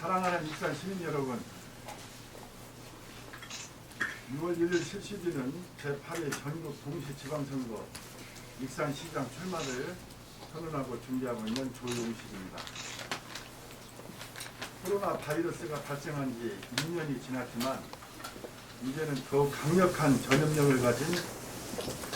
사랑하는 익산 시민 여러분, 6월 1일 실시되는 제8회 전국 동시지방선거 익산시장 출마를 선언하고 준비하고 있는 조용식입니다. 코로나 바이러스가 발생한 지 2년이 지났지만 이제는 더욱 강력한 전염력을 가진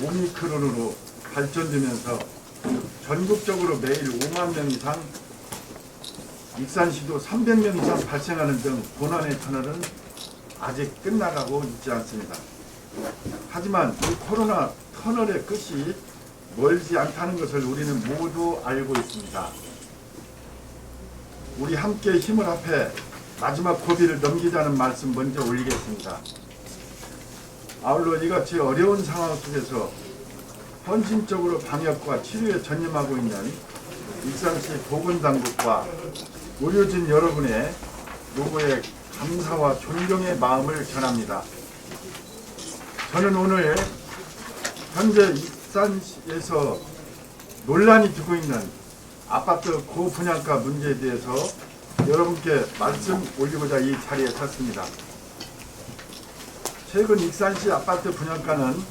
오미크론으로 발전되면서 전국적으로 매일 5만 명 이상, 익산시도 300명 이상 발생하는 등 고난의 터널은 아직 끝나가고 있지 않습니다. 하지만 이 코로나 터널의 끝이 멀지 않다는 것을 우리는 모두 알고 있습니다. 우리 함께 힘을 합해 마지막 고비를 넘기자는 말씀 먼저 올리겠습니다. 아울러 이같이 어려운 상황 속에서 헌신적으로 방역과 치료에 전념하고 있는 익산시 보건당국과 의료진 여러분의 노고에 감사와 존경의 마음을 전합니다. 저는 오늘 현재 익산시에서 논란이 되고 있는 아파트 고분양가 문제에 대해서 여러분께 말씀 올리고자 이 자리에 섰습니다. 최근 익산시 아파트 분양가는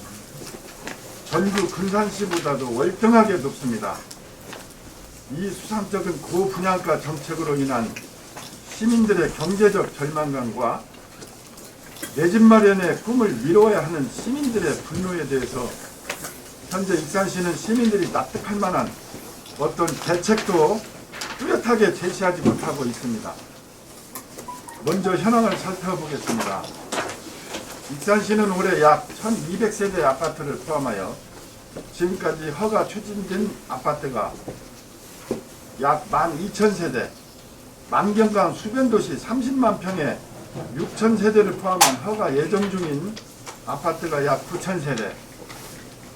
전주 근산시보다도 월등하게 높습니다. 이 수상적인 고분양가 정책으로 인한 시민들의 경제적 절망감과 내 집 마련의 꿈을 이루어야 하는 시민들의 분노에 대해서 현재 익산시는 시민들이 납득할 만한 어떤 대책도 뚜렷하게 제시하지 못하고 있습니다. 먼저 현황을 살펴보겠습니다. 익산시는 올해 약 1200세대 아파트를 포함하여 지금까지 허가 추진된 아파트가 약 12,000세대, 만경강 수변도시 30만 평에 6,000세대를 포함한 허가 예정 중인 아파트가 약 9,000세대,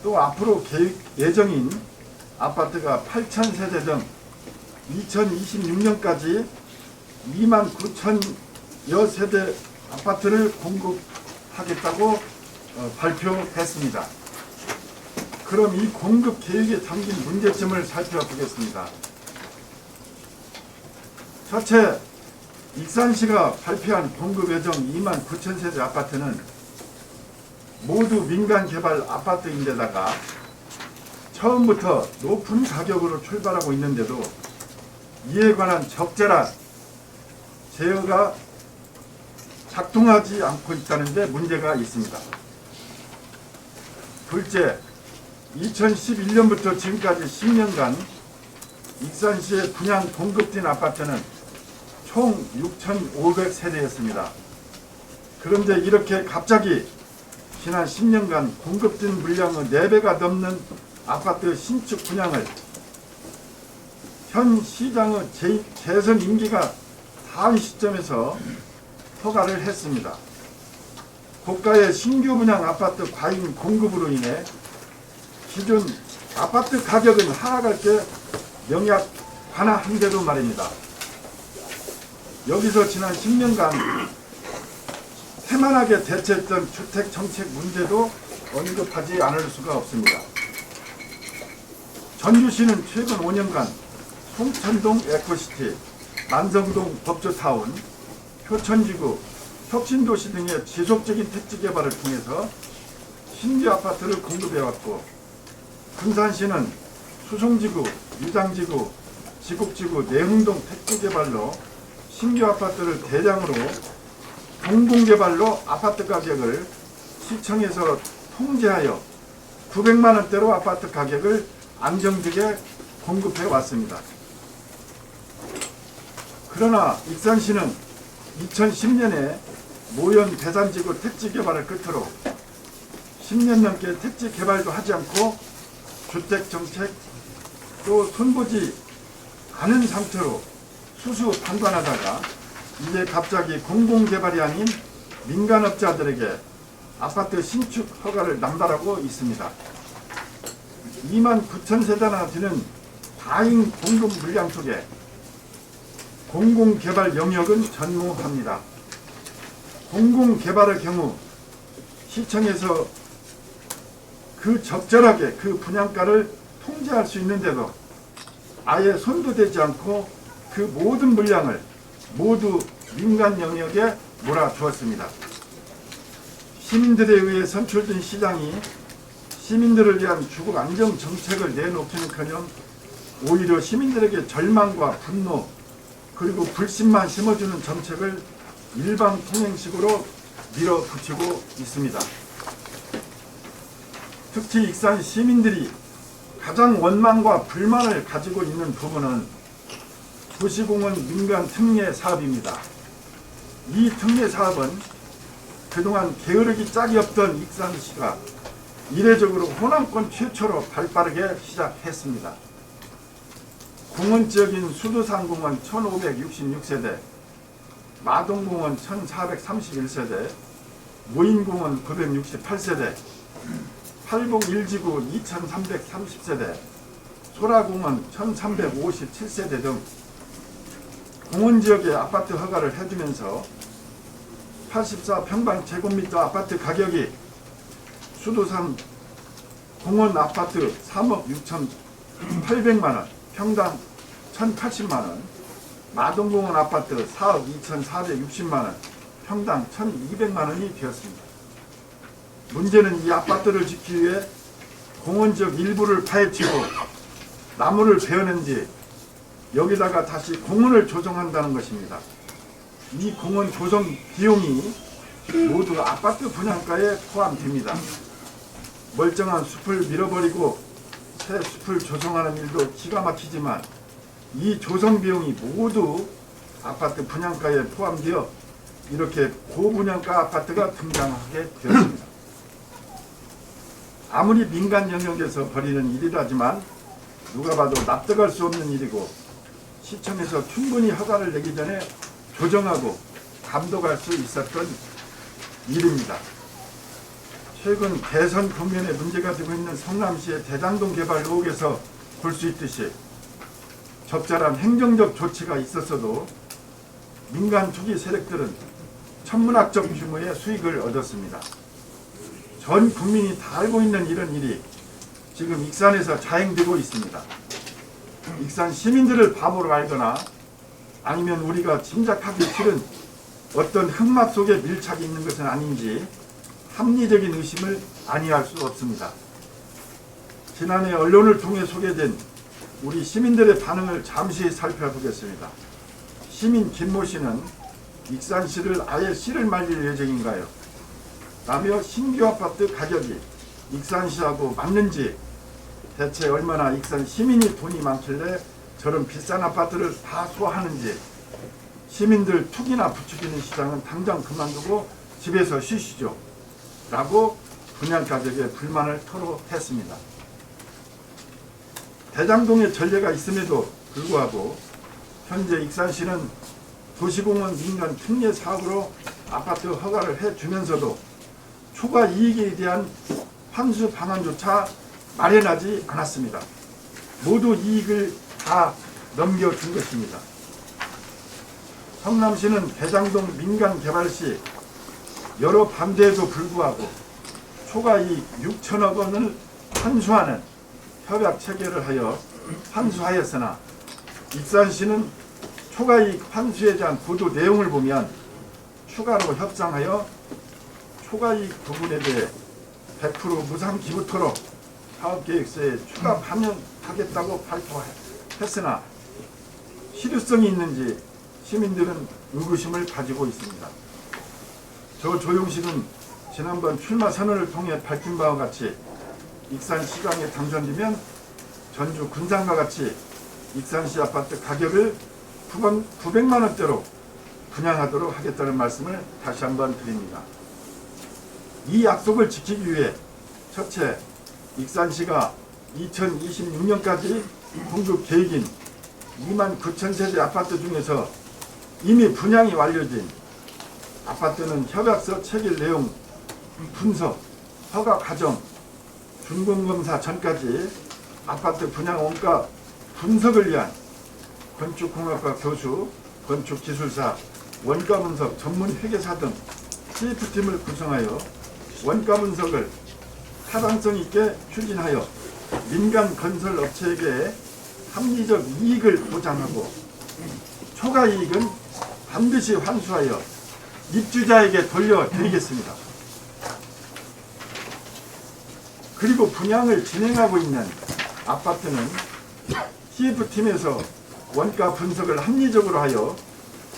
또 앞으로 계획 예정인 아파트가 8,000세대 등 2026년까지 29,000여 세대 아파트를 공급하겠다고 발표했습니다. 그럼 이 공급 계획에 담긴 문제점을 살펴보겠습니다. 첫째, 익산시가 발표한 공급 예정 29,000세대 아파트는 모두 민간 개발 아파트인데다가 처음부터 높은 가격으로 출발하고 있는데도 이에 관한 적절한 제어가 작동하지 않고 있다는 데 문제가 있습니다. 둘째, 2011년부터 지금까지 10년간 익산시에 분양 공급된 아파트는 총 6,500세대였습니다. 그런데 이렇게 갑자기 지난 10년간 공급된 물량의 4배가 넘는 아파트 신축 분양을 현 시장의 재선 임기가 다한 시점에서 허가를 했습니다. 고가의 신규 분양 아파트 과잉 공급으로 인해 기존 아파트 가격은 하락할 게 명약관화한데도 말입니다. 여기서 지난 10년간 태만하게 대처했던 주택정책 문제도 언급하지 않을 수가 없습니다. 전주시는 최근 5년간 송천동 에코시티, 만성동 법조타운, 효천지구, 혁신도시 등의 지속적인 택지개발을 통해서 신규 아파트를 공급해왔고, 금산시는 수송지구, 유장지구, 지곡지구, 내흥동 택지개발로 신규 아파트를 대량으로 공공개발로 아파트 가격을 시청에서 통제하여 900만원대로 아파트 가격을 안정되게 공급해 왔습니다. 그러나 익산시는 2010년에 모현 대산지구 택지개발을 끝으로 10년 넘게 택지개발도 하지 않고 주택정책도 손보지 않은 상태로 수수방관하다가 이제 갑자기 공공개발이 아닌 민간업자들에게 아파트 신축 허가를 남발하고 있습니다. 29,000세대나 되는 과잉 공급 물량 속에 공공개발 영역은 전무합니다. 공공개발의 경우 시청에서 그 적절하게 그 분양가를 통제할 수 있는데도 아예 손도 대지 않고 그 모든 물량을 모두 민간 영역에 몰아주었습니다. 시민들에 의해 선출된 시장이 시민들을 위한 주거 안정 정책을 내놓기는커녕 오히려 시민들에게 절망과 분노 그리고 불신만 심어주는 정책을 일방 통행식으로 밀어붙이고 있습니다. 특히 익산 시민들이 가장 원망과 불만을 가지고 있는 부분은 도시공원 민간 특례 사업입니다. 이 특례 사업은 그동안 게으르기 짝이 없던 익산시가 이례적으로 호남권 최초로 발빠르게 시작했습니다. 공원 지역인 수도산공원 1566세대, 마동공원 1431세대, 모인공원 968세대, 팔봉 1지구 2330세대, 소라공원 1357세대 등 공원지역에 아파트 허가를 해주면서 84평방제곱미터 아파트 가격이 수도산 공원 아파트 3억 6,800만원, 평당 1,080만원, 마동공원 아파트 4억 2,460만원, 평당 1,200만원이 되었습니다. 문제는 이 아파트를 짓기 위해 공원지역 일부를 파헤치고 나무를 베어낸 뒤 여기다가 다시 공원을 조성한다는 것입니다. 이 공원 조성 비용이 모두 아파트 분양가에 포함됩니다. 멀쩡한 숲을 밀어버리고 새 숲을 조성하는 일도 기가 막히지만 이 조성 비용이 모두 아파트 분양가에 포함되어 이렇게 고분양가 아파트가 등장하게 되었습니다. 아무리 민간 영역에서 벌이는 일이라지만 누가 봐도 납득할 수 없는 일이고 시청에서 충분히 허가를 내기 전에 조정하고 감독할 수 있었던 일입니다. 최근 대선 국면에 문제가 되고 있는 성남시의 대장동 개발 의혹에서 볼 수 있듯이 적절한 행정적 조치가 있었어도 민간 투기 세력들은 천문학적 규모의 수익을 얻었습니다. 전 국민이 다 알고 있는 이런 일이 지금 익산에서 자행되고 있습니다. 익산 시민들을 바보로 알거나 아니면 우리가 짐작하기 싫은 어떤 흑막 속에 밀착이 있는 것은 아닌지 합리적인 의심을 아니할 수 없습니다. 지난해 언론을 통해 소개된 우리 시민들의 반응을 잠시 살펴보겠습니다. 시민 김모 씨는 익산시를 아예 씨를 말릴 예정인가요? 라며 신규 아파트 가격이 익산시하고 맞는지, 대체 얼마나 익산 시민이 돈이 많길래 저런 비싼 아파트를 다 소화하는지, 시민들 투기나 부추기는 시장은 당장 그만두고 집에서 쉬시죠 라고 분양가격에 불만을 토로했습니다. 대장동에 전례가 있음에도 불구하고 현재 익산시는 도시공원 민간 특례 사업으로 아파트 허가를 해주면서도 초과 이익에 대한 환수 방안조차 마련하지 않았습니다. 모두 이익을 다 넘겨준 것입니다. 성남시는 대장동 민간 개발 시 여러 반대에도 불구하고 초과이익 6천억 원을 환수하는 협약 체결을 하여 환수하였으나 익산시는 초과이익 환수에 대한 보도 내용을 보면 추가로 협상하여 초과이익 부분에 대해 100% 무상 기부토록 사업계획서에 추가 반영하겠다고 발표했으나 실효성이 있는지 시민들은 의구심을 가지고 있습니다. 저 조용식은 지난번 출마 선언을 통해 밝힌 바와 같이 익산시장에 당선되면 전주 군산과 같이 익산시 아파트 가격을 900만 원대로 분양하도록 하겠다는 말씀을 다시 한번 드립니다. 이 약속을 지키기 위해 첫째, 익산시가 2026년까지 공급 계획인 29,000세대 아파트 중에서 이미 분양이 완료된 아파트는 협약서 체결 내용 분석, 허가 과정, 준공검사 전까지 아파트 분양 원가 분석을 위한 건축공학과 교수, 건축기술사, 원가 분석 전문 회계사 등 CF팀을 구성하여 원가 분석을 타당성 있게 추진하여 민간 건설 업체에게 합리적 이익을 보장하고 초과 이익은 반드시 환수하여 입주자에게 돌려드리겠습니다. 그리고 분양을 진행하고 있는 아파트는 TF팀에서 원가 분석을 합리적으로 하여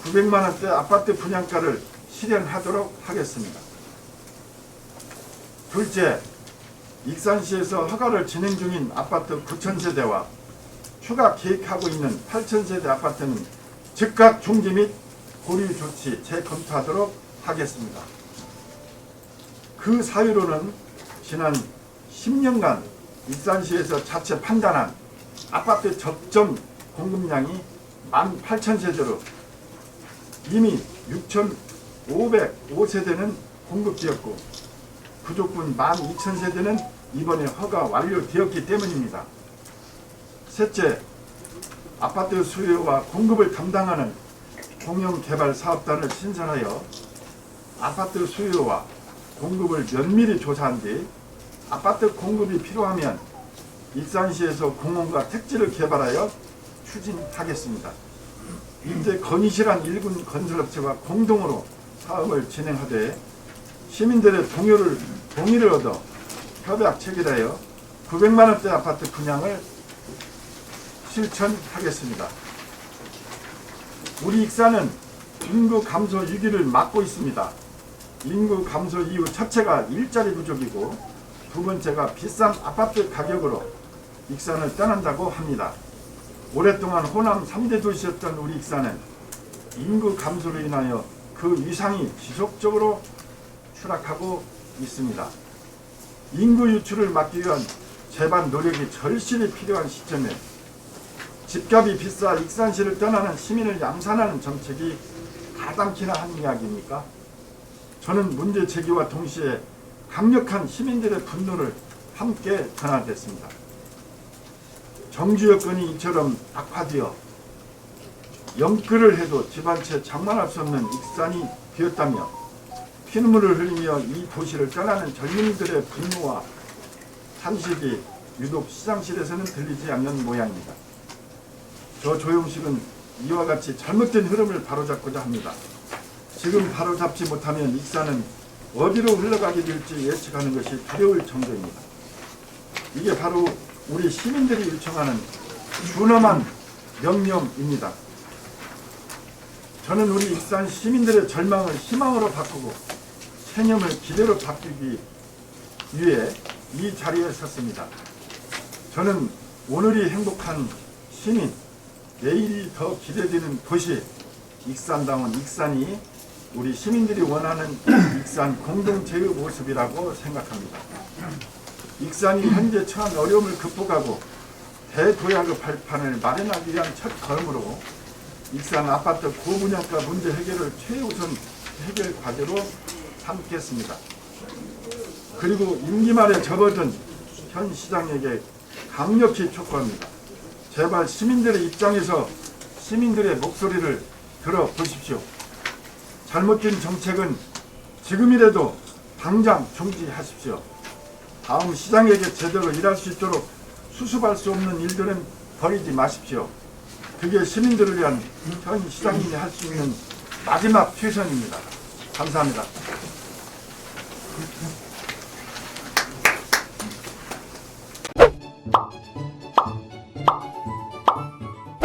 900만원대 아파트 분양가를 실현하도록 하겠습니다. 둘째, 익산시에서 허가를 진행 중인 아파트 9,000세대와 추가 계획하고 있는 8,000세대 아파트는 즉각 중지 및 보류 조치 재검토하도록 하겠습니다. 그 사유로는 지난 10년간 익산시에서 자체 판단한 아파트 적정 공급량이 18,000세대로 이미 6,505세대는 공급되었고 부족분 12,000세대는 이번에 허가 완료되었기 때문입니다. 셋째, 아파트 수요와 공급을 담당하는 공영개발사업단을 신설하여 아파트 수요와 공급을 면밀히 조사한 뒤 아파트 공급이 필요하면 익산시에서 공원과 택지를 개발하여 추진하겠습니다. 이때 건의실한 일군 건설업체와 공동으로 사업을 진행하되 시민들의 동의를 얻어 협약 체결하여 900만원대 아파트 분양을 실천하겠습니다. 우리 익산은 인구 감소 위기를 맞고 있습니다. 인구 감소 이유 첫째가 일자리 부족이고 두 번째가 비싼 아파트 가격으로 익산을 떠난다고 합니다. 오랫동안 호남 3대 도시였던 우리 익산은 인구 감소로 인하여 그 위상이 지속적으로 추락하고 있습니다. 인구 유출을 막기 위한 재반 노력이 절실히 필요한 시점에 집값이 비싸 익산시를 떠나는 시민을 양산하는 정책이 가당키나 한 이야기입니까? 저는 문제 제기와 동시에 강력한 시민들의 분노를 함께 전하겠습니다. 정주 여건이 이처럼 악화되어 영끌을 해도 집 한 채 장만할 수 없는 익산이 되었다며 피눈물을 흘리며 이 도시를 떠나는 젊은이들의 분노와 탄식이 유독 시장실에서는 들리지 않는 모양입니다. 저 조용식은 이와 같이 잘못된 흐름을 바로잡고자 합니다. 지금 바로잡지 못하면 익산은 어디로 흘러가게 될지 예측하는 것이 두려울 정도입니다. 이게 바로 우리 시민들이 요청하는 준엄한 명령입니다. 저는 우리 익산 시민들의 절망을 희망으로 바꾸고 체념을 기대로 바꾸기 위해 이 자리에 섰습니다. 저는 오늘이 행복한 시민, 내일이 더 기대되는 도시 익산다운 익산이 우리 시민들이 원하는 익산 공동체의 모습이라고 생각합니다. 익산이 현재 처한 어려움을 극복하고 대도약의 발판을 마련하기 위한 첫 걸음으로 익산 아파트 고분양가 문제 해결을 최우선 해결 과제로 삼겠습니다. 그리고 임기 말에 접어든 현 시장에게 강력히 촉구합니다. 제발 시민들의 입장에서 시민들의 목소리를 들어보십시오. 잘못된 정책은 지금이라도 당장 중지하십시오. 다음 시장에게 제대로 일할 수 있도록 수습할 수 없는 일들은 버리지 마십시오. 그게 시민들을 위한 현 시장님이 할 수 있는 마지막 최선입니다. 감사합니다.